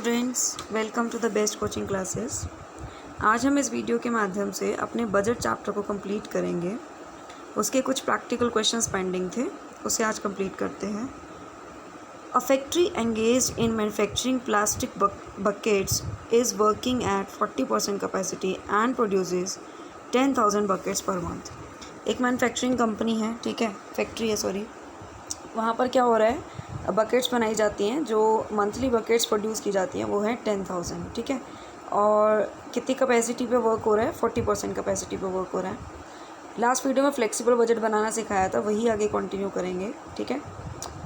Students, welcome to the best coaching classes. आज हम इस वीडियो के माध्यम से अपने बजट चैप्टर को कंप्लीट करेंगे। उसके कुछ प्रैक्टिकल क्वेश्चंस पेंडिंग थे, उसे आज कंप्लीट करते हैं। A factory engaged in manufacturing plastic buckets is working at 40% capacity and produces 10,000 buckets per month. एक मैन्युफैक्चरिंग कंपनी है, ठीक है, फैक्ट्री है सॉरी, वहाँ पर क्या हो रहा है, बकेट्स बनाई जाती हैं। जो मंथली बकेट्स प्रोड्यूस की जाती हैं वो है 10,000, ठीक है। और कितनी कैपेसिटी पे वर्क हो रहा है, 40% कैपेसिटी पे वर्क हो रहा है। लास्ट वीडियो में फ्लेक्सिबल बजट बनाना सिखाया था, वही आगे कंटिन्यू करेंगे, ठीक है।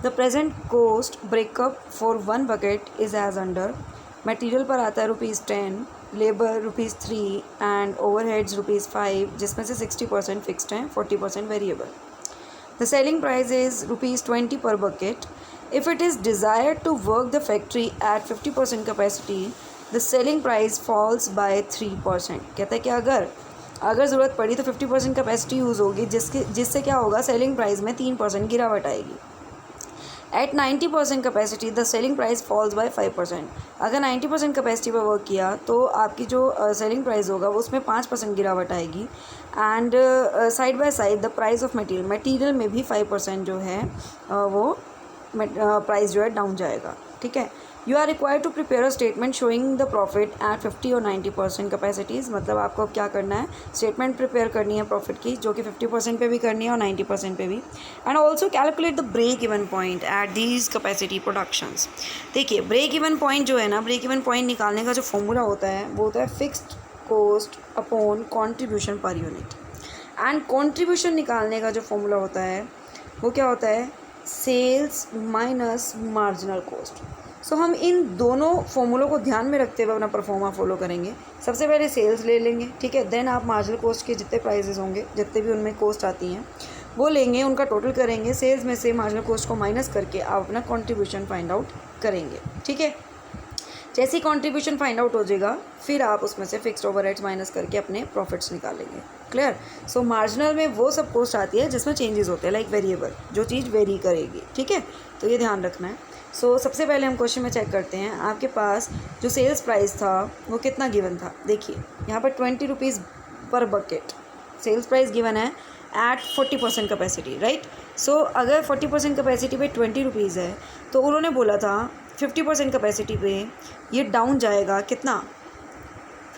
The present cost breakup for 1 bucket is as under. Material पर आता है ₹10, लेबर ₹3 एंड ओवरहेड्स ₹5, जिसमें से 60% फिक्स्ड हैं, 40% variable. The selling price is ₹20 per bucket. If it is desired to work the factory at 50% capacity, the selling price falls by 3%. कहता है कि अगर ज़रूरत पड़ी तो 50% कैपेसिटी यूज़ होगी, जिससे क्या होगा, सेलिंग प्राइस में 3% गिरावट आएगी। At 90% capacity the selling price falls by 5%। अगर 90% कैपेसिटी पर वर्क किया तो आपकी जो सेलिंग प्राइस होगा वो उसमें 5% गिरावट आएगी। And side by side the price of material में भी 5% जो है वो प्राइस जो है डाउन जाएगा, ठीक है। You are required to prepare a statement showing the profit at 50 और 90% कैपेसिटीज़। मतलब आपको अब क्या करना है, स्टेटमेंट प्रिपेयर करनी है प्रॉफिट की, जो कि 50% पे भी करनी है और 90% पे भी। And also calculate the break even point at these capacity productions. देखिए, ब्रेक इवन पॉइंट जो है ना, ब्रेक इवन पॉइंट निकालने का जो फॉर्मूला होता है वो होता है fixed cost upon contribution per unit. And contribution निकालने का जो फॉर्मूला होता है वो क्या होता है, सेल्स माइनस मार्जिनल कॉस्ट। सो हम इन दोनों फॉर्मूलों को ध्यान में रखते हुए अपना परफॉर्मा फॉलो करेंगे। सबसे पहले सेल्स ले लेंगे, ठीक है, देन आप मार्जिनल कॉस्ट के जितने प्राइसेस होंगे, जितने भी उनमें कॉस्ट आती हैं वो लेंगे, उनका टोटल करेंगे, सेल्स में से मार्जिनल कॉस्ट को माइनस करके आप अपना कॉन्ट्रीब्यूशन फाइंड आउट करेंगे, ठीक है। जैसे ही कॉन्ट्रीब्यूशन फाइंड आउट हो जाएगा फिर आप उसमें से फिक्स्ड ओवरहेड्स माइनस करके अपने प्रॉफिट्स निकालेंगे। क्लियर। सो मार्जिनल में वो सब कॉस्ट आती है जिसमें चेंजेस होते हैं, लाइक वेरिएबल, जो चीज़ वेरी करेगी, ठीक है, तो ये ध्यान रखना है। सो सबसे पहले हम क्वेश्चन में चेक करते हैं, आपके पास जो सेल्स प्राइस था वो कितना गिवन था। देखिए यहाँ पर ₹20 पर बकेट सेल्स प्राइस गिवन है एट 40% कैपेसिटी, राइट। सो अगर 40% कैपेसिटी पे ₹20 है तो उन्होंने बोला था 50% कैपेसिटी पे ये डाउन जाएगा, कितना,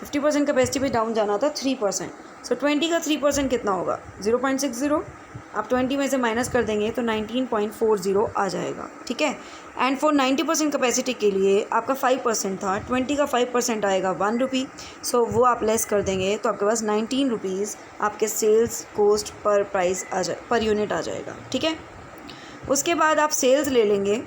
50% कैपेसिटी पे डाउन जाना था 3%। सो 20 का 3% कितना होगा, 0.60। आप 20 में से माइनस कर देंगे तो 19.40 आ जाएगा, ठीक है। एंड फॉर 90% कैपेसिटी के लिए आपका 5% था, 20 का 5% आएगा ₹1। सो वो आप लेस कर देंगे तो आपके पास ₹19 आपके सेल्स कोस्ट पर प्राइस पर यूनिट आ जाएगा, ठीक है। उसके बाद आप सेल्स ले लेंगे।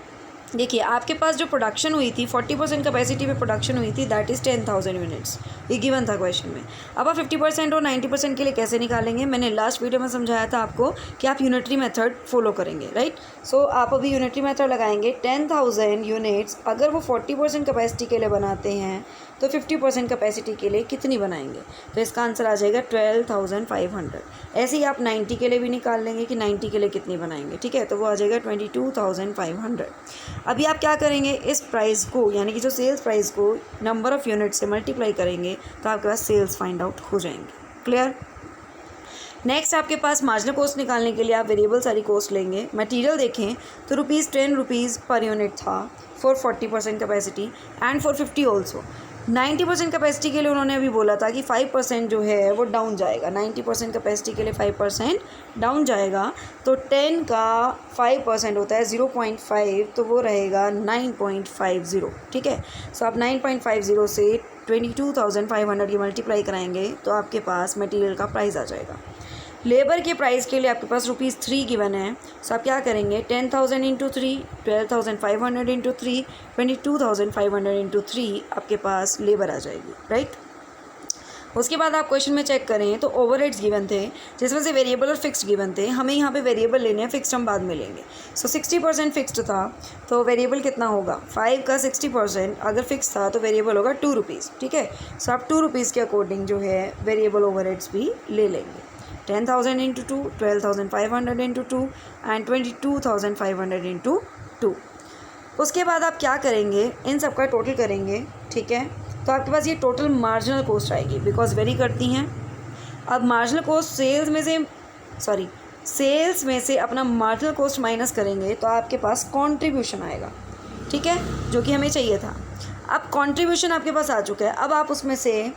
देखिए आपके पास जो प्रोडक्शन हुई थी 40% कैपेसिटी पे प्रोडक्शन हुई थी, दैट इज़ 10,000 यूनिट्स, ये गिवन था क्वेश्चन में। अब आप 50% और 90% के लिए कैसे निकालेंगे, मैंने लास्ट वीडियो में समझाया था आपको कि आप यूनिटरी मेथड फॉलो करेंगे, राइट। सो आप अभी यूनिटरी मेथड लगाएंगे। 10,000 यूनिट्स अगर वो 40% कैपेसिटी के लिए बनाते हैं तो 50% कैपेसिटी के लिए कितनी बनाएंगे, तो इसका आंसर आ जाएगा 12,500। ऐसे ही आप 90 के लिए भी निकाल लेंगे कि 90 के लिए कितनी बनाएंगे, ठीक है, तो वो आ जाएगा 22,500। अभी आप क्या करेंगे, इस प्राइस को यानी कि जो सेल्स प्राइस को नंबर ऑफ़ यूनिट से मल्टीप्लाई करेंगे तो आपके पास सेल्स फाइंड आउट हो जाएंगे। क्लियर। नेक्स्ट आपके पास मार्जिनल कॉस्ट निकालने के लिए आप वेरिएबल सारी कॉस्ट लेंगे। मटेरियल देखें तो ₹10 पर यूनिट था for 40% capacity and for 50 also. 90% capacity के लिए उन्होंने अभी बोला था कि 5% जो है वो डाउन जाएगा, 90% कैपेसिटी के लिए 5% डाउन जाएगा, तो 10 का 5% होता है 0.5, तो वो रहेगा 9.50, ठीक है। सो आप 9.50 से 22,500 की मल्टीप्लाई कराएंगे तो आपके पास मटेरियल का प्राइस आ जाएगा। लेबर के प्राइस के लिए आपके पास ₹3 गिवन है। सो आप क्या करेंगे, 10,000 इंटू 3, 12,500 इंटू 3, 22,500 इंटू 3 आपके पास लेबर आ जाएगी, राइट। उसके बाद आप क्वेश्चन में चेक करें तो ओवरहेड्स गिवन थे जिसमें से वेरिएबल और फिक्स्ड गिवन थे। हमें यहाँ पे वेरिएबल लेने हैं, फिक्स्ड हम बाद में लेंगे। सो 60% फिक्स्ड था तो वेरिएबल कितना होगा, 5 का 60% अगर फिक्स था तो वेरिएबल होगा ₹2, ठीक है। सो आप ₹2 के अकॉर्डिंग जो है वेरिएबल ओवरहेड्स भी ले लेंगे। 10,000 इंटू 2, 12,500 इंटू 2 एंड 22,500 इंटू 2। उसके बाद आप क्या करेंगे, इन सब का टोटल करेंगे, ठीक है। तो आपके पास ये टोटल मार्जिनल कॉस्ट आएगी, बिकॉज वेरी करती हैं। अब मार्जिनल कॉस्ट सेल्स में से अपना मार्जिनल कॉस्ट माइनस करेंगे तो आपके पास कंट्रीब्यूशन आएगा, ठीक है, जो कि हमें चाहिए था। अब कंट्रीब्यूशन आपके पास आ चुका है। अब आप उसमें से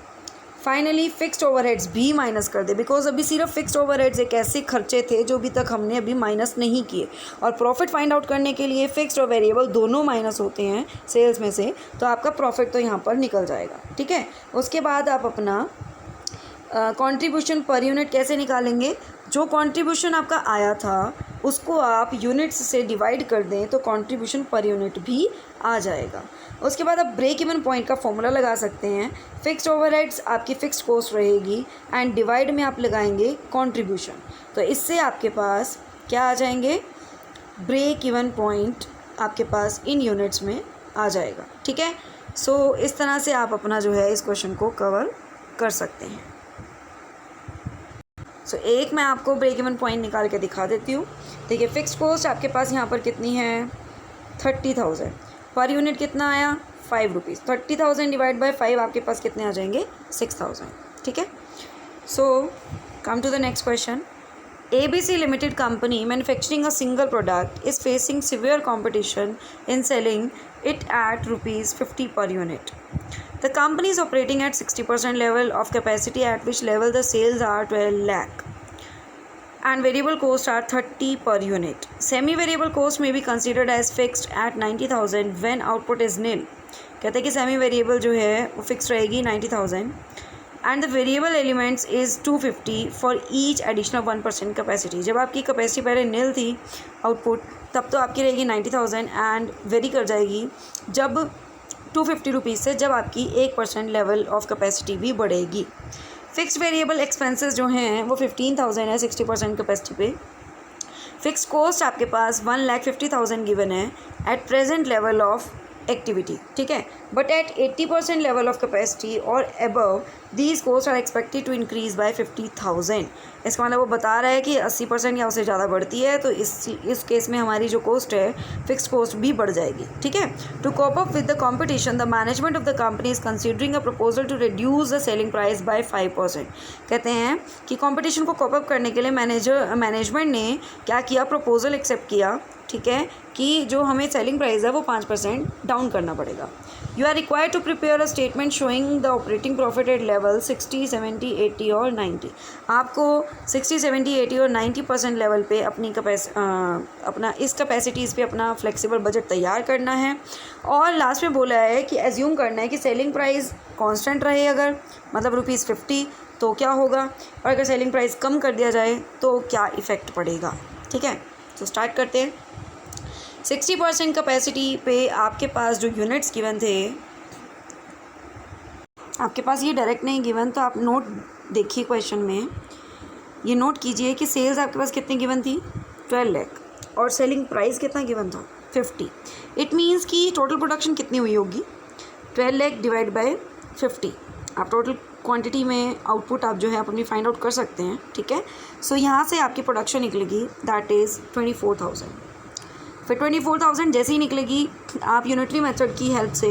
फाइनली फिक्स्ड ओवरहेड्स भी माइनस कर दे, बिकॉज अभी सिर्फ फिक्स्ड ओवरहेड्स एक ऐसे खर्चे थे जो अभी तक हमने अभी माइनस नहीं किए, और प्रॉफिट फाइंड आउट करने के लिए फिक्स्ड और वेरिएबल दोनों माइनस होते हैं सेल्स में से, तो आपका प्रॉफिट तो यहाँ पर निकल जाएगा, ठीक है। उसके बाद आप अपना कंट्रीब्यूशन पर यूनिट कैसे निकालेंगे, जो कंट्रीब्यूशन आपका आया था उसको आप यूनिट्स से डिवाइड कर दें तो कंट्रीब्यूशन पर यूनिट भी आ जाएगा। उसके बाद आप ब्रेक इवन पॉइंट का फॉर्मूला लगा सकते हैं। फिक्स्ड ओवरहेड्स आपकी फिक्स्ड कॉस्ट रहेगी एंड डिवाइड में आप लगाएंगे कंट्रीब्यूशन, तो इससे आपके पास क्या आ जाएंगे, ब्रेक इवन पॉइंट आपके पास इन यूनिट्स में आ जाएगा, ठीक है। सो इस तरह से आप अपना जो है इस क्वेश्चन को कवर कर सकते हैं। सो एक मैं आपको ब्रेक इवन पॉइंट निकाल के दिखा देती हूँ। देखिए, फिक्स्ड कॉस्ट आपके पास यहाँ पर कितनी है, 30,000, पर यूनिट कितना आया, 5 रुपीज़। 30,000 डिवाइड बाय 5 आपके पास कितने आ जाएंगे, 6,000, ठीक है। So come to the next question. ABC Limited Company manufacturing a single product is facing severe competition in selling it at ₹50 per unit. The company is operating at 60% level of capacity, at which level the sales are 12 lakh and variable costs are 30 per unit. Semi-variable cost may be considered as fixed at 90,000 when output is nil. कहते हैं कि semi variable जो है वो fix रहेगी 90,000 and the variable elements is 250 for each additional 1% capacity. जब आपकी capacity पहले नील थी आउटपुट, तब तो आपकी रहेगी 90,000 एंड वेरी कर जाएगी जब 250 रुपीज़ से, जब आपकी 1% लेवल ऑफ कैपेसिटी भी बढ़ेगी। फिक्स्ड वेरिएबल एक्सपेंसेस जो हैं वो 15,000 है 60% कैपेसिटी पे। फिक्स कॉस्ट आपके पास 1,50,000 गिवन है at present level of activity, ठीक है, but at 80% level of capacity और above these cost are expected to increase by 50,000। इसका मतलब वो बता रहा है कि 80% या उससे ज़्यादा बढ़ती है, तो इस केस में हमारी जो कॉस्ट है फिक्स्ड कॉस्ट भी बढ़ जाएगी, ठीक है। To cope up with the competition the management of the company is considering a proposal to reduce the selling price by 5%। कहते हैं कि कॉम्पिटिशन को कोप अप करने के लिए मैनेजमेंट ने क्या किया, प्रपोजल एक्सेप्ट किया, ठीक है, कि जो हमें सेलिंग प्राइस है वो 5% डाउन करना पड़ेगा। You are required to prepare a statement showing the operating profit at level 60, 70, 80 और 90। आपको 60, 70, 80 और 90% लेवल पे अपना इस कैपेसिटीज़ पे अपना फ्लेक्सिबल बजट तैयार करना है। और लास्ट में बोला है कि एज्यूम करना है कि सेलिंग प्राइस कांस्टेंट रहे, अगर मतलब ₹50 तो क्या होगा, और अगर सेलिंग प्राइस कम कर दिया जाए तो क्या इफ़ेक्ट पड़ेगा, ठीक है। तो स्टार्ट करते हैं। 60% कैपेसिटी पे आपके पास जो यूनिट्स गिवन थे, आपके पास ये डायरेक्ट नहीं गिवन, तो आप नोट देखिए क्वेश्चन में, ये नोट कीजिए कि सेल्स आपके पास कितनी गिवन थी, 12 लाख, और सेलिंग प्राइस कितना गिवन था, 50। इट मीन्स कि टोटल प्रोडक्शन कितनी हुई होगी, 12 लाख डिवाइड बाय 50। आप टोटल क्वांटिटी में आउटपुट आप जो है अपनी फाइंड आउट कर सकते हैं, ठीक है। सो यहाँ से आपकी प्रोडक्शन निकलेगी, दैट इज़ 24,000। फिर 24,000 जैसे ही निकलेगी, आप यूनिटरी मेथड की हेल्प से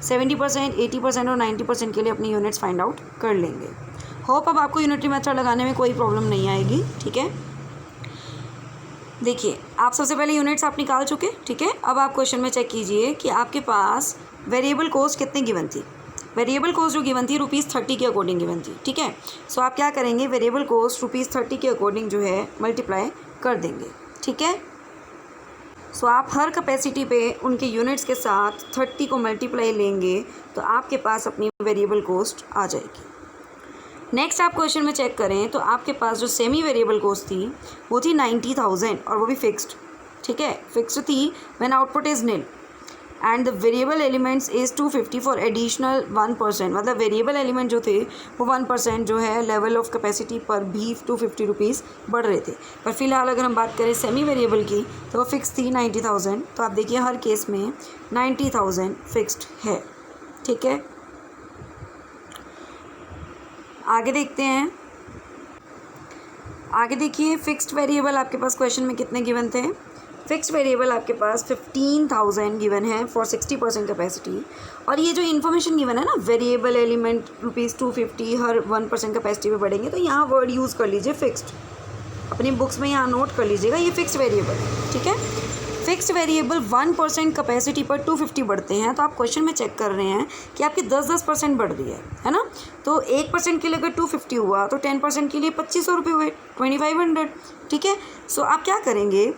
70%, 80% और 90% के लिए अपनी यूनिट्स फाइंड आउट कर लेंगे। होप अब आपको यूनिटरी मेथड लगाने में कोई प्रॉब्लम नहीं आएगी, ठीक है। देखिए, आप सबसे पहले यूनिट्स आप निकाल चुके, ठीक है। अब आप क्वेश्चन में चेक कीजिए कि आपके पास वेरिएबल कॉस्ट कितनी गिवन थी। वेरिएबल कॉस्ट जो गिवन थी ₹30 के अकॉर्डिंग गिवन थी, ठीक है। सो आप क्या करेंगे, वेरिएबल कॉस्ट ₹30 के अकॉर्डिंग जो है मल्टीप्लाई कर देंगे, ठीक है। सो आप हर कैपेसिटी पे उनके यूनिट्स के साथ 30 को मल्टीप्लाई लेंगे तो आपके पास अपनी वेरिएबल कॉस्ट आ जाएगी। नेक्स्ट आप क्वेश्चन में चेक करें तो आपके पास जो सेमी वेरिएबल कॉस्ट थी वो थी 90,000 और वो भी फिक्स्ड, ठीक है, फिक्स्ड थी when output is nil and the variable elements is 250 for additional 1%। मतलब वेरिएबल एलिमेंट जो थे वो 1% जो है लेवल ऑफ कैपेसिटी पर भी 250 रुपीज़ बढ़ रहे थे। पर फिलहाल अगर हम बात करें सेमी वेरिएबल की तो वो फिक्स थी 90,000। तो आप देखिए हर केस में 90,000 फिक्स्ड है, ठीक है। आगे देखते हैं। आगे देखिए, फिक्स्ड वेरिएबल आपके पास क्वेश्चन में कितने गिवन थे, फिक्स्ड वेरिएबल आपके पास 15,000 गिवन है फॉर 60% कैपेसिटी। और ये जो इन्फॉर्मेशन गिवन है ना, वेरिएबल एलिमेंट ₹250 हर 1% कैपेसिटी पे बढ़ेंगे, तो यहाँ वर्ड यूज़ कर लीजिए फिक्स्ड। अपनी बुक्स में यहाँ नोट कर लीजिएगा, ये फिक्स्ड वेरिएबल है, ठीक है। फिक्स्ड वेरिएबल 1% कैपेसिटी पर 250 बढ़ते हैं, तो आप क्वेश्चन में चेक कर रहे हैं कि आपकी 10% बढ़ रही है ना। तो 1% के लिए अगर 250 हुआ तो 10% के लिए 2500 रुपये हुए, 2500, ठीक है। सो आप क्या करेंगे,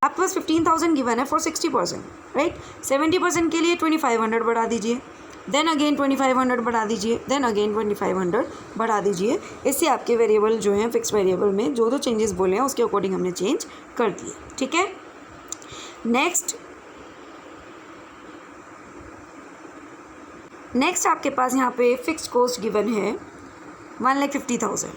आपके पास 15,000 गिवन है फॉर 60%, राइट। 70% के लिए 2500 बढ़ा दीजिए, देन अगेन 2500 बढ़ा दीजिए, देन अगेन 2500 बढ़ा दीजिए। इससे आपके वेरिएबल जो हैं फिक्स वेरिएबल में जो चेंजेस बोले हैं उसके अकॉर्डिंग हमने चेंज कर दिए, ठीक है। नेक्स्ट आपके पास यहाँ पे फिक्स्ड कॉस्ट गिवन है 1,50,000।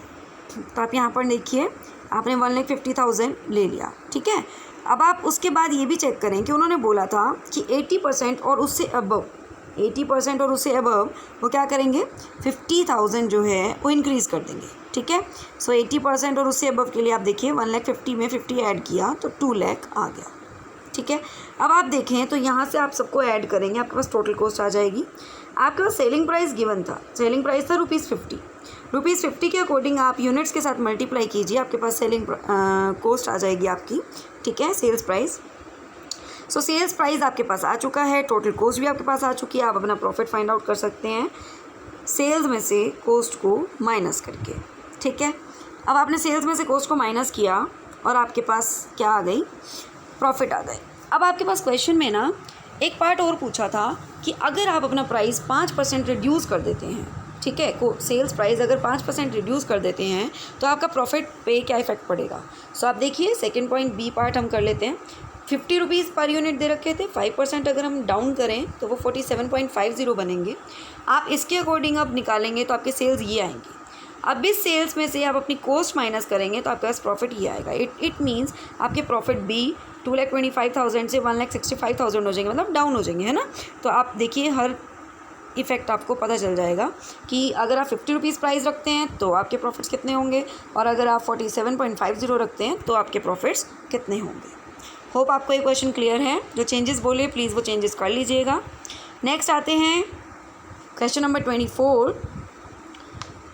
तो आप यहाँ पर देखिए, आपने 1,50,000 ले लिया, ठीक है। अब आप उसके बाद ये भी चेक करें कि उन्होंने बोला था कि 80% और उससे अबव, 80% और उससे अबव वो क्या करेंगे, 50,000 जो है वो इंक्रीज़ कर देंगे, ठीक है। सो 80% और उससे अबव के लिए आप देखिए 1,50,000 में 50 ऐड किया तो 2 लाख आ गया, ठीक है। अब आप देखें तो यहाँ से आप सबको ऐड करेंगे, आपके पास टोटल कॉस्ट आ जाएगी। आपके पास सेलिंग प्राइस गिवन था, सेलिंग प्राइस था ₹50। ₹50 के अकॉर्डिंग आप यूनिट्स के साथ मल्टीप्लाई कीजिए, आपके पास सेलिंग कॉस्ट आ जाएगी आपकी, ठीक है, sales price. So sales price आपके पास आ चुका है, टोटल कॉस्ट भी आपके पास आ चुकी है। आप अपना प्रॉफिट फाइंड आउट कर सकते हैं सेल्स में से कॉस्ट को माइनस करके, ठीक है। अब आपने सेल्स में से कॉस्ट को माइनस किया और आपके पास क्या आ गई, प्रॉफिट आ गए। अब आपके पास क्वेश्चन में ना एक पार्ट और पूछा था कि अगर आप अपना प्राइस 5% रिड्यूस कर देते हैं, ठीक है, को सेल्स प्राइस अगर 5% रिड्यूस कर देते हैं तो आपका प्रॉफिट पे क्या इफेक्ट पड़ेगा। सो आप देखिए सेकंड पॉइंट बी पार्ट हम कर लेते हैं। ₹50 पर यूनिट दे रखे थे, 5% अगर हम डाउन करें तो वो 47.50 बनेंगे। आप इसके अकॉर्डिंग अब निकालेंगे तो आपके सेल्स ये आएंगी। अब इस सेल्स में से आप अपनी कॉस्ट माइनस करेंगे तो आपके पास प्रॉफिट ये आएगा। इट मीन्स आपके प्रॉफिट बी 2,25,000 से 1,65,000 हो जाएंगे, मतलब डाउन हो जाएंगे, है ना। तो आप देखिए हर इफ़ेक्ट आपको पता चल जाएगा कि अगर आप ₹50 प्राइस रखते हैं तो आपके प्रॉफिट्स कितने होंगे, और अगर आप 47.50 रखते हैं तो आपके प्रॉफिट्स कितने होंगे। होप आपको ये क्वेश्चन क्लियर है। जो चेंजेस बोले प्लीज़ वो चेंजेस कर लीजिएगा। नेक्स्ट आते हैं क्वेश्चन नंबर 24।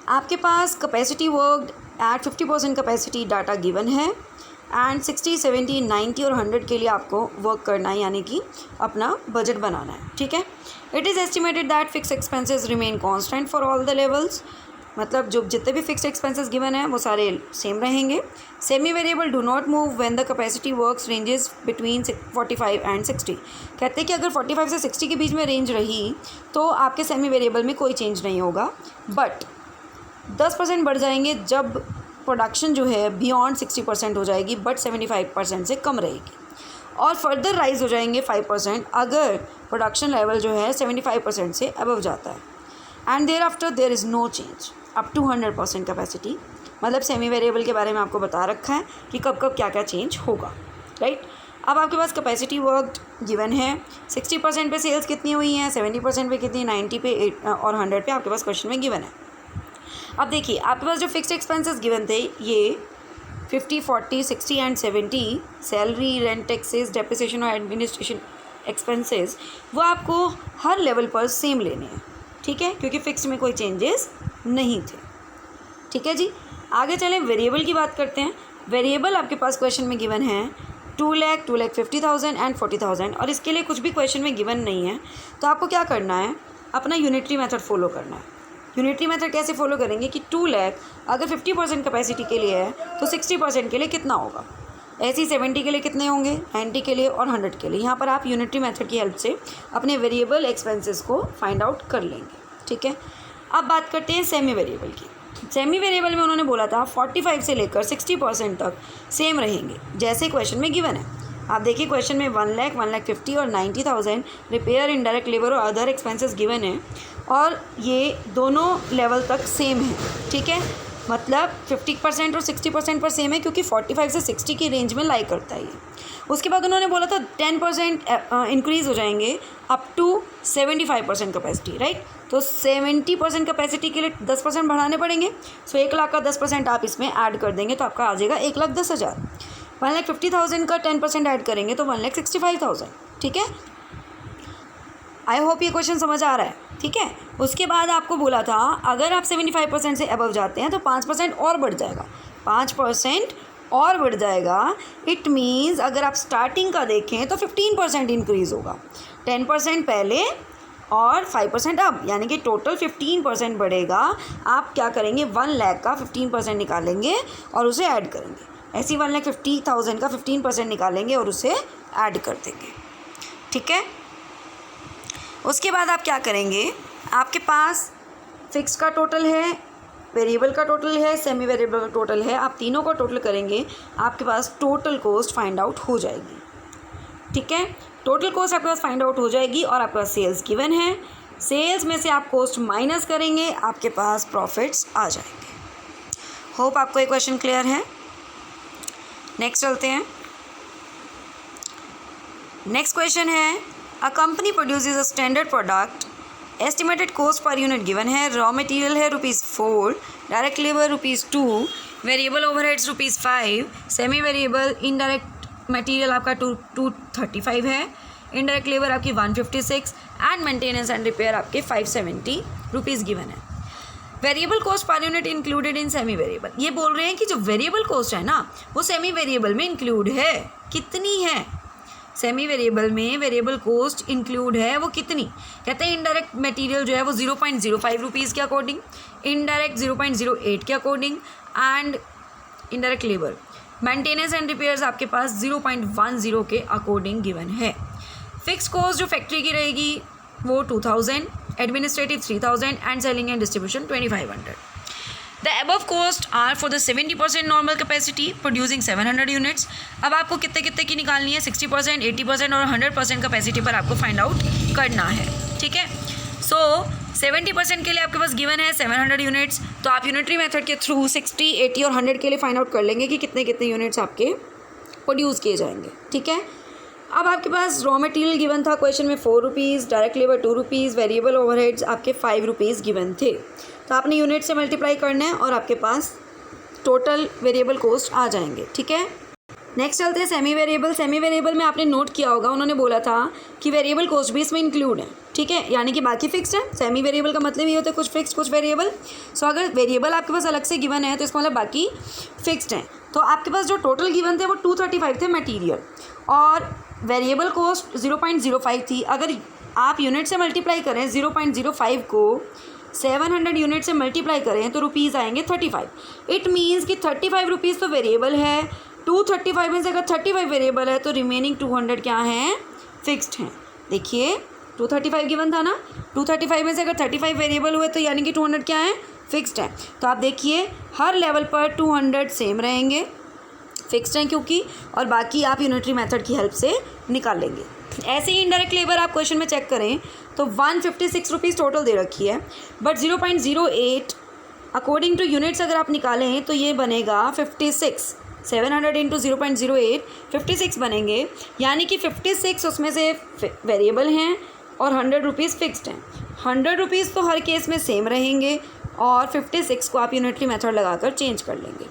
आपके पास capacity worked at 50% capacity data given है एंड 60, 70, 90 और 100 के लिए आपको वर्क करना है, यानी कि अपना बजट बनाना है, ठीक है। It is estimated that fix expenses remain constant for all the levels, मतलब जो जितने भी फिक्स्ड एक्सपेंसेस गिवन हैं वो सारे सेम रहेंगे। Semi variable do not move when the capacity works ranges between 45 and 60। कहते हैं कि अगर 45 से 60 के बीच में रेंज रही तो आपके सेमी वेरिएबल में कोई चेंज नहीं होगा, बट 10% बढ़ जाएंगे जब प्रोडक्शन जो है बियॉन्ड 60% हो जाएगी, बट 75% से कम रहेगी, और फर्दर राइज हो जाएंगे 5% अगर प्रोडक्शन लेवल जो है 75% से अबव जाता है। And thereafter there is no change up to 100% capacity. मतलब सेमी वेरिएबल के बारे में आपको बता रखा है कि कब कब क्या क्या चेंज होगा, राइट। अब आपके पास कैपेसिटी वर्कड गिवन है, 60% पे सेल्स कितनी हुई हैं, 70% पे कितनी, 90 पे और 100 पे आपके पास क्वेश्चन में गिवन है। अब देखिए आपके पास जो फिक्स्ड एक्सपेंसेस गिवन थे ये 50, 40, 60 and 70, salary, rent, taxes, depreciation और एडमिनिस्ट्रेशन एक्सपेंसेस, वो आपको हर लेवल पर सेम लेने हैं, ठीक है, क्योंकि फिक्स में कोई चेंजेस नहीं थे, ठीक है जी। आगे चलें, वेरिएबल की बात करते हैं। वेरिएबल आपके पास क्वेश्चन में गिवन है 2 लाख, 2,50,000 एंड 40,000, और इसके लिए कुछ भी क्वेश्चन में गिवन नहीं है, तो आपको क्या करना है, अपना यूनिटरी मेथड फॉलो करना है। यूनिटरी मेथड कैसे फॉलो करेंगे कि 2 लाख अगर 50% कैपेसिटी के लिए है तो 60% के लिए कितना होगा, ऐसे ही 70 के लिए कितने होंगे, 90 के लिए और 100 के लिए। यहाँ पर आप यूनिटरी मेथड की हेल्प से अपने वेरिएबल एक्सपेंसेस को फाइंड आउट कर लेंगे, ठीक है। अब बात करते हैं सेमी वेरिएबल की। सेमी वेरिएबल में उन्होंने बोला था 45 से लेकर 60% तक सेम रहेंगे, जैसे क्वेश्चन में गिवन है। आप देखिए क्वेश्चन में 1 लाख, 1,50,000 और 90,000 रिपेयर, इनडायरेक्ट लेबर और अदर एक्सपेंसेस गिवन है, और ये दोनों लेवल तक सेम है, ठीक है। मतलब 50% और 60% पर सेम है, क्योंकि 45 से 60 की रेंज में लाई करता है ये। उसके बाद उन्होंने बोला था 10% इंक्रीज़ हो जाएंगे अप टू 75% कैपेसिटी, राइट। तो 70% कैपेसिटी के लिए 10% बढ़ाने पड़ेंगे। सो 1 लाख का 10% आप इसमें ऐड कर देंगे तो आपका आ जाएगा 1,10,000। 1,50,000 का 10% ऐड करेंगे तो 1,65,000, ठीक है। आई होप ये क्वेश्चन समझ आ रहा है, ठीक है। उसके बाद आपको बोला था अगर आप 75% से अबव जाते हैं तो 5% और बढ़ जाएगा, 5% और बढ़ जाएगा। इट मीन्स अगर आप स्टार्टिंग का देखें तो 15% इंक्रीज़ होगा, 10% पहले और 5% अब, यानी कि टोटल 15% बढ़ेगा। आप क्या करेंगे, 1 लाख का 15% निकालेंगे और उसे ऐड करेंगे। ऐसे 1,50,000 का 15% निकालेंगे और उसे ऐड कर देंगे, ठीक है। उसके बाद आप क्या करेंगे, आपके पास फिक्स का टोटल है, वेरिएबल का टोटल है, सेमी वेरिएबल का टोटल है। आप तीनों का टोटल करेंगे, आपके पास टोटल कॉस्ट फाइंड आउट हो जाएगी, ठीक है। टोटल कॉस्ट आपके पास फाइंड आउट हो जाएगी और आपके पास सेल्स गिवन है। सेल्स में से आप कॉस्ट माइनस करेंगे, आपके पास प्रॉफिट्स आ जाएंगे। होप आपको ये क्वेश्चन क्लियर है। नेक्स्ट चलते हैं। नेक्स्ट क्वेश्चन है, a company produces a standard product, estimated cost per unit given है, रॉ मटेरियल है ₹4, direct labour ₹2, variable overheads ₹5, semi variable indirect material आपका 235 है, इनडायरेक्ट लेबर आपकी 156 एंड मेंटेनेंस एंड रिपेयर आपके ₹570 गिवन है। Variable cost per unit included in semi variable. ये बोल रहे हैं कि जो वेरिएबल कॉस्ट है ना वो सेमी वेरिएबल में इंक्लूड है। कितनी है, सेमी वेरिएबल में वेरिएबल कॉस्ट इंक्लूड है वो कितनी। कहते हैं इनडायरेक्ट मटेरियल जो है वो ₹0.05 के अकॉर्डिंग, इनडायरेक्ट 0.08 के according and indirect labour maintenance and repairs आपके पास 0.10 के अकॉर्डिंग गिवन है। फिक्स कॉस्ट जो फैक्ट्री की रहेगी वो 2,000, administrative 3,000 and selling and distribution 2,500। The above cost are for the 70% normal capacity producing 700 units. अब आपको कितने कितने की निकालनी है, 60%, 80% और 100% कैपेसिटी पर आपको फाइंड आउट करना है, ठीक है। सो 70% के लिए आपके पास गिवन है 700 यूनिट्स, तो आप यूनिटरी मेथड के थ्रू 60, 80 और 100 के लिए फाइंड आउट कर लेंगे कि कितने कितने यूनिट्स आपके प्रोड्यूस किए जाएंगे, ठीक है। अब आपके पास रॉ मटेरियल गिवन था क्वेश्चन में ₹4, डायरेक्ट लेबर ₹2, वेरिएबल ओवरहेड्स आपके ₹5 गिवन थे। तो आपने यूनिट से मल्टीप्लाई करना है और आपके पास टोटल वेरिएबल कॉस्ट आ जाएंगे, ठीक है। नेक्स्ट चलते हैं सेमी वेरिएबल। सेमी वेरिएबल में आपने नोट किया होगा, उन्होंने बोला था कि वेरिएबल कॉस्ट भी इसमें इंक्लूड है, ठीक है, यानी कि बाकी फिक्स्ड है। सेमी वेरिएबल का मतलब ये होता है कुछ फिक्स कुछ वेरिएबल। सो अगर वेरिएबल आपके पास अलग से गिवन है तो इसका मतलब बाकी फिक्स्ड हैं। तो आपके पास जो टोटल गिवन थे वो 235 थे मटीरियल और वेरिएबल कॉस्ट 0.05 थी। अगर आप यूनिट से मल्टीप्लाई करें 0.05 को 700 यूनिट से मल्टीप्लाई करें तो रुपीज़ आएंगे 35। इट मीन्स कि 35 रुपीज़ तो वेरिएबल है, 235 में से अगर 35 वेरिएबल है तो रिमेनिंग 200 क्या हैं, फिक्स्ड हैं। देखिए 235 गिवन था ना, 235 में से अगर 35 वेरिएबल हुए तो यानी कि 200 क्या है, फिक्स्ड है। तो आप देखिए हर लेवल पर 200 सेम रहेंगे, फिक्स्ड हैं क्योंकि, और बाकी आप यूनिटरी मेथड की हेल्प से निकाल लेंगे। ऐसे ही इनडायरेक्ट लेबर आप क्वेश्चन में चेक करें तो 156 रुपीज़ टोटल दे रखी है, बट 0.08 अकॉर्डिंग टू यूनिट्स अगर आप निकालें तो ये बनेगा 56। 700 इंटू 0.08 56 बनेंगे, यानी कि 56 उसमें से वेरिएबल हैं और 100 रुपीज़ फिक्स्ड हैं। 100 रुपीज़ तो हर केस में सेम रहेंगे और 56 को आप यूनिटरी मेथड लगाकर चेंज कर लेंगे।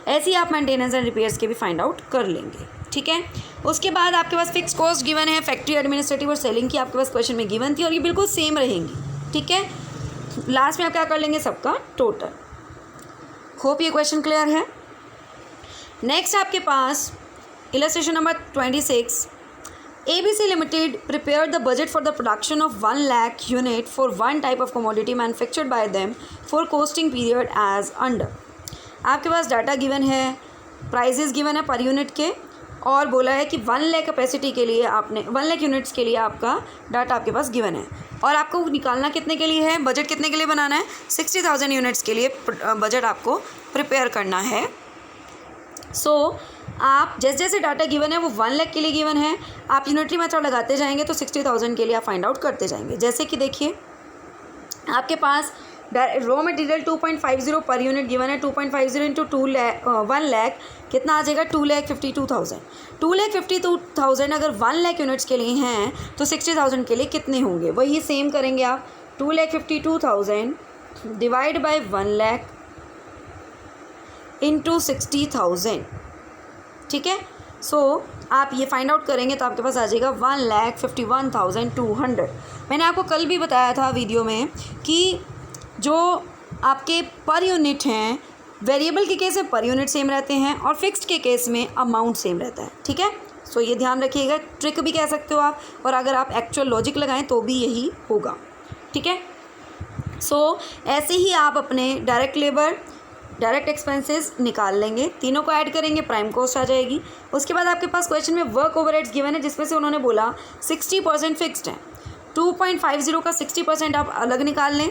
ऐसे ही आप मेंटेनेंस एंड रिपेयर्स के भी फाइंड आउट कर लेंगे, ठीक है। उसके बाद आपके पास फिक्स कॉस्ट गिवन है, फैक्ट्री एडमिनिस्ट्रेटिव और सेलिंग की आपके पास क्वेश्चन में गिवन थी और ये बिल्कुल सेम रहेंगी, ठीक है। लास्ट में आप क्या कर लेंगे, सबका टोटल। होप ये क्वेश्चन क्लियर है। नेक्स्ट आपके पास illustration number 26। ABC Limited prepared the budget for the production of 1 lakh unit for one type of commodity manufactured by them for costing period as under। आपके पास data given है, prices given है per unit के, और बोला है कि 1 lakh capacity के लिए आपने 1 लाख यूनिट्स के लिए आपका डाटा आपके पास गिवन है और आपको निकालना कितने के लिए है, बजट कितने के लिए बनाना है, 60,000 यूनिट्स के लिए बजट आपको प्रिपेयर करना है। आप जैसे जैसे डाटा गिवन है वो 1 लाख के लिए गिवन है, आप यूनिटरी मेथड लगाते जाएंगे तो 60,000 के लिए आप फाइंड आउट करते जाएंगे। जैसे कि देखिए आपके पास raw material 2.50 per unit given है, 2.50 इंटू 1 लाख कितना आ जाएगा, 2,52,000। 2,52,000 अगर 1 लाख यूनिट्स के लिए हैं तो 60,000 के लिए कितने होंगे, वही सेम करेंगे आप। 2,52,000 डिवाइड बाई 1 लाख इंटू 60,000, ठीक है। आप ये फाइंड आउट करेंगे तो आपके पास आ जाएगा 1,51,200। मैंने आपको कल भी बताया था वीडियो में कि जो आपके पर यूनिट हैं, वेरिएबल के केस में पर यूनिट सेम रहते हैं और फिक्स्ड के केस में अमाउंट सेम रहता है। ठीक है, सो ये ध्यान रखिएगा। ट्रिक भी कह सकते हो आप, और अगर आप एक्चुअल लॉजिक लगाएं तो भी यही होगा। ठीक है, सो ऐसे ही आप अपने डायरेक्ट लेबर, डायरेक्ट एक्सपेंसेस निकाल लेंगे, तीनों को ऐड करेंगे, प्राइम कॉस्ट आ जाएगी। उसके बाद आपके पास क्वेश्चन में वर्क ओवरहेड्स गिवन है, जिसमें से उन्होंने बोला 60% फिक्स्ड है। 2.50 का 60% आप अलग निकाल लें,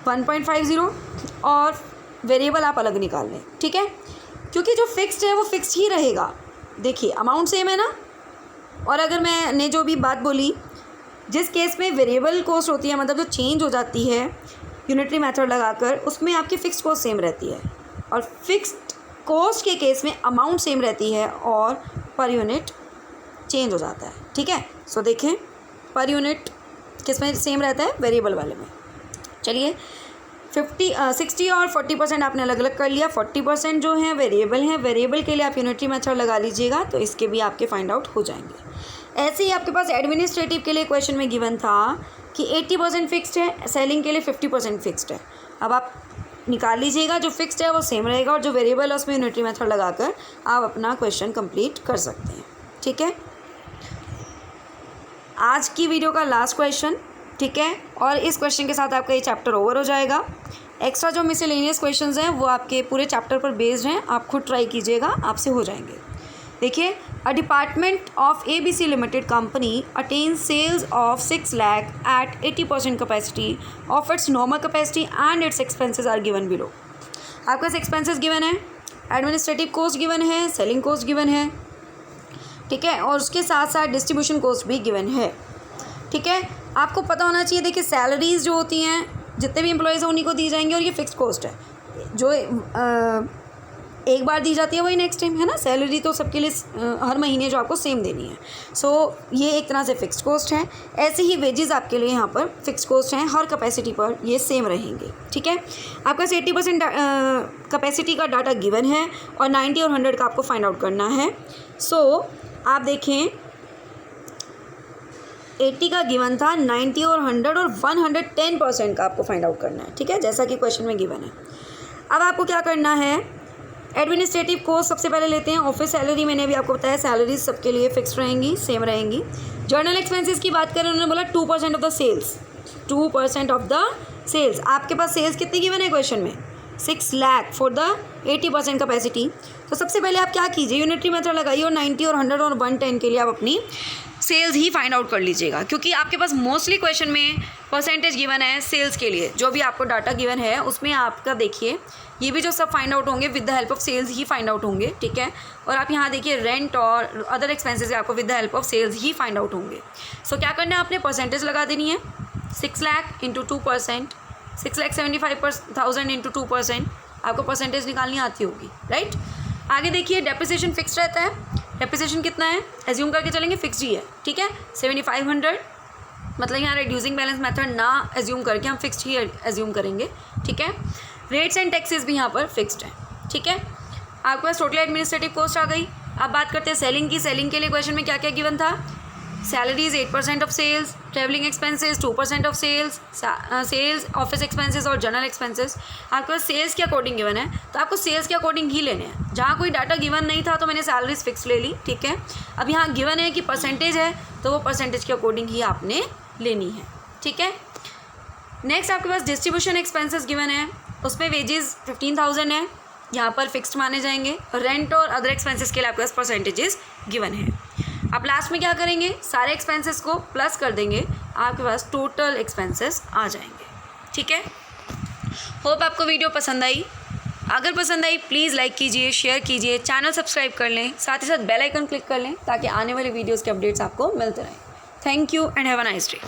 1.50 और वेरिएबल आप अलग निकाल लें। ठीक है, क्योंकि जो फिक्स्ड है वो फिक्स्ड ही रहेगा। देखिए अमाउंट सेम है ना, और अगर मैंने जो भी बात बोली, जिस केस में वेरिएबल कॉस्ट होती है, मतलब जो चेंज हो जाती है यूनिटरी मेथड लगाकर, उसमें आपकी फ़िक्स्ड कॉस्ट सेम रहती है, और फिक्स्ड कॉस्ट के केस में अमाउंट सेम रहती है और पर यूनिट चेंज हो जाता है। ठीक है, सो देखें पर यूनिट किस में सेम रहता है, वेरिएबल वाले में। चलिए 60 और 40% आपने अलग अलग कर लिया। 40% जो है वेरिएबल हैं, वेरिएबल के लिए आप यूनिटरी मेथड लगा लीजिएगा, तो इसके भी आपके फाइंड आउट हो जाएंगे। ऐसे ही आपके पास एडमिनिस्ट्रेटिव के लिए क्वेश्चन में गिवन था कि 80% फिक्स्ड है, सेलिंग के लिए 50% फिक्स्ड है। अब आप निकाल लीजिएगा, जो फिक्स्ड है वो सेम रहेगा और जो वेरिएबल है उसमें यूनिटरी मेथड लगाकर आप अपना क्वेश्चन कंप्लीट कर सकते हैं। ठीक है, आज की वीडियो का लास्ट क्वेश्चन। ठीक है, और इस क्वेश्चन के साथ आपका ये चैप्टर ओवर हो जाएगा। एक्स्ट्रा जो मिसलेनियस क्वेश्चंस हैं वो आपके पूरे चैप्टर पर बेस्ड हैं, आप खुद ट्राई कीजिएगा, आपसे हो जाएंगे। देखिए, a department of ABC limited company attains sales of 6 lakh at 80% capacity of its normal capacity and its expenses are given below. आपके पास एक्सपेंसेस गिवन है, एडमिनिस्ट्रेटिव कॉस्ट गिवन है, सेलिंग कॉस्ट गिवन है। ठीक है, और उसके साथ साथ डिस्ट्रीब्यूशन कॉस्ट भी गिवन है। ठीक है, आपको पता होना चाहिए। देखिए सैलरीज़ जो होती हैं, जितने भी एम्प्लॉयज़ हैं उन्हीं को दी जाएंगी, और ये फिक्स्ड कॉस्ट है, जो एक बार दी जाती है वही नेक्स्ट टाइम, है ना। सैलरी तो सबके लिए हर महीने जो आपको सेम देनी है। सो ये एक तरह से फिक्स्ड कॉस्ट है। ऐसे ही वेजेस आपके लिए यहाँ पर फिक्स्ड कॉस्ट हैं, हर कैपेसिटी पर ये सेम रहेंगे। ठीक है, आपका 80% कैपेसिटी का डाटा गिवन है और 90 और 100 का आपको फाइंड आउट करना है। सो आप देखें 80 का गिवन था, 90 और 100 और 110% का आपको फाइंड आउट करना है। ठीक है, जैसा कि क्वेश्चन में गिवन है। अब आपको क्या करना है, एडमिनिस्ट्रेटिव कॉस्ट सबसे पहले लेते हैं। ऑफिस सैलरी मैंने अभी आपको बताया, सैलरीज सबके लिए फिक्स रहेंगी, सेम रहेंगी। जर्नल एक्सपेंसेस की बात करें, उन्होंने बोला 2% of the sales, 2% of the sales. आपके पास सेल्स कितनी गिवन है क्वेश्चन में, 6 लाख फॉर द 80% कैपेसिटी। तो सबसे पहले आप क्या कीजिए, यूनिटरी मेथड लगाइए और 90 और 100 और 110 के लिए आप अपनी सेल्स ही फाइंड आउट कर लीजिएगा, क्योंकि आपके पास मोस्टली क्वेश्चन में परसेंटेज गिवन है सेल्स के लिए। जो भी आपको डाटा गिवन है उसमें आपका देखिए ये भी जो सब फाइंड आउट होंगे with the help of sales ही फाइंड आउट होंगे। ठीक है, और आप यहाँ देखिए रेंट और अदर एक्सपेंसेस आपको with the help of sales ही फाइंड आउट होंगे। सो क्या करना है, आपने परसेंटेज लगा देनी है, 6 लाख इंटू 2%, 6,75,000 इंटू 2%, आपको परसेंटेज निकालनी आती होगी, राइट। आगे देखिए डेप्रिसिएशन फिक्स रहता है, डेप्रिसिएशन कितना है एज्यूम करके चलेंगे, फिक्स ही है। ठीक है, 7500, मतलब यहाँ रिड्यूसिंग बैलेंस मेथड ना एज्यूम करके हम फिक्स्ड ही एज्यूम करेंगे। ठीक है, रेट्स एंड टैक्सेस भी यहाँ पर फिक्स्ड है। ठीक है, आपके पास टोटल एडमिनिस्ट्रेटिव कॉस्ट आ गई। अब बात करते हैं सेलिंग की। सेलिंग के लिए क्वेश्चन में क्या क्या गिवन था, salaries 8% of sales, travelling expenses 2% of sales, sales office expenses और जनरल एक्सपेंसेस। आपके पास सेल्स के अकॉर्डिंग गिवन है, तो आपको सेल्स के अकॉर्डिंग ही लेने हैं। जहाँ कोई डाटा गिवन नहीं था तो मैंने सैलरीज फिक्स ले ली। ठीक है, अब यहाँ गिवन है कि परसेंटेज है, तो वो परसेंटेज के अकॉर्डिंग ही आपने लेनी है। ठीक है, नेक्स्ट आपके पास डिस्ट्रीब्यूशन एक्सपेंसेस गिवन है, उसमें वेजेस 15,000 है, यहाँ पर फिक्स्ड माने जाएंगे। रेंट और अदर एक्सपेंसेस के लिए आपके पास परसेंटेजेस गिवन है। आप लास्ट में क्या करेंगे, सारे एक्सपेंसेस को प्लस कर देंगे, आपके पास टोटल एक्सपेंसेस आ जाएंगे। ठीक है, होप आपको वीडियो पसंद आई। अगर पसंद आई प्लीज़ लाइक कीजिए, शेयर कीजिए, चैनल सब्सक्राइब कर लें, साथ ही साथ बेल आइकन क्लिक कर लें ताकि आने वाले वीडियोज़ के अपडेट्स आपको मिलते रहें। Thank you and have a nice day.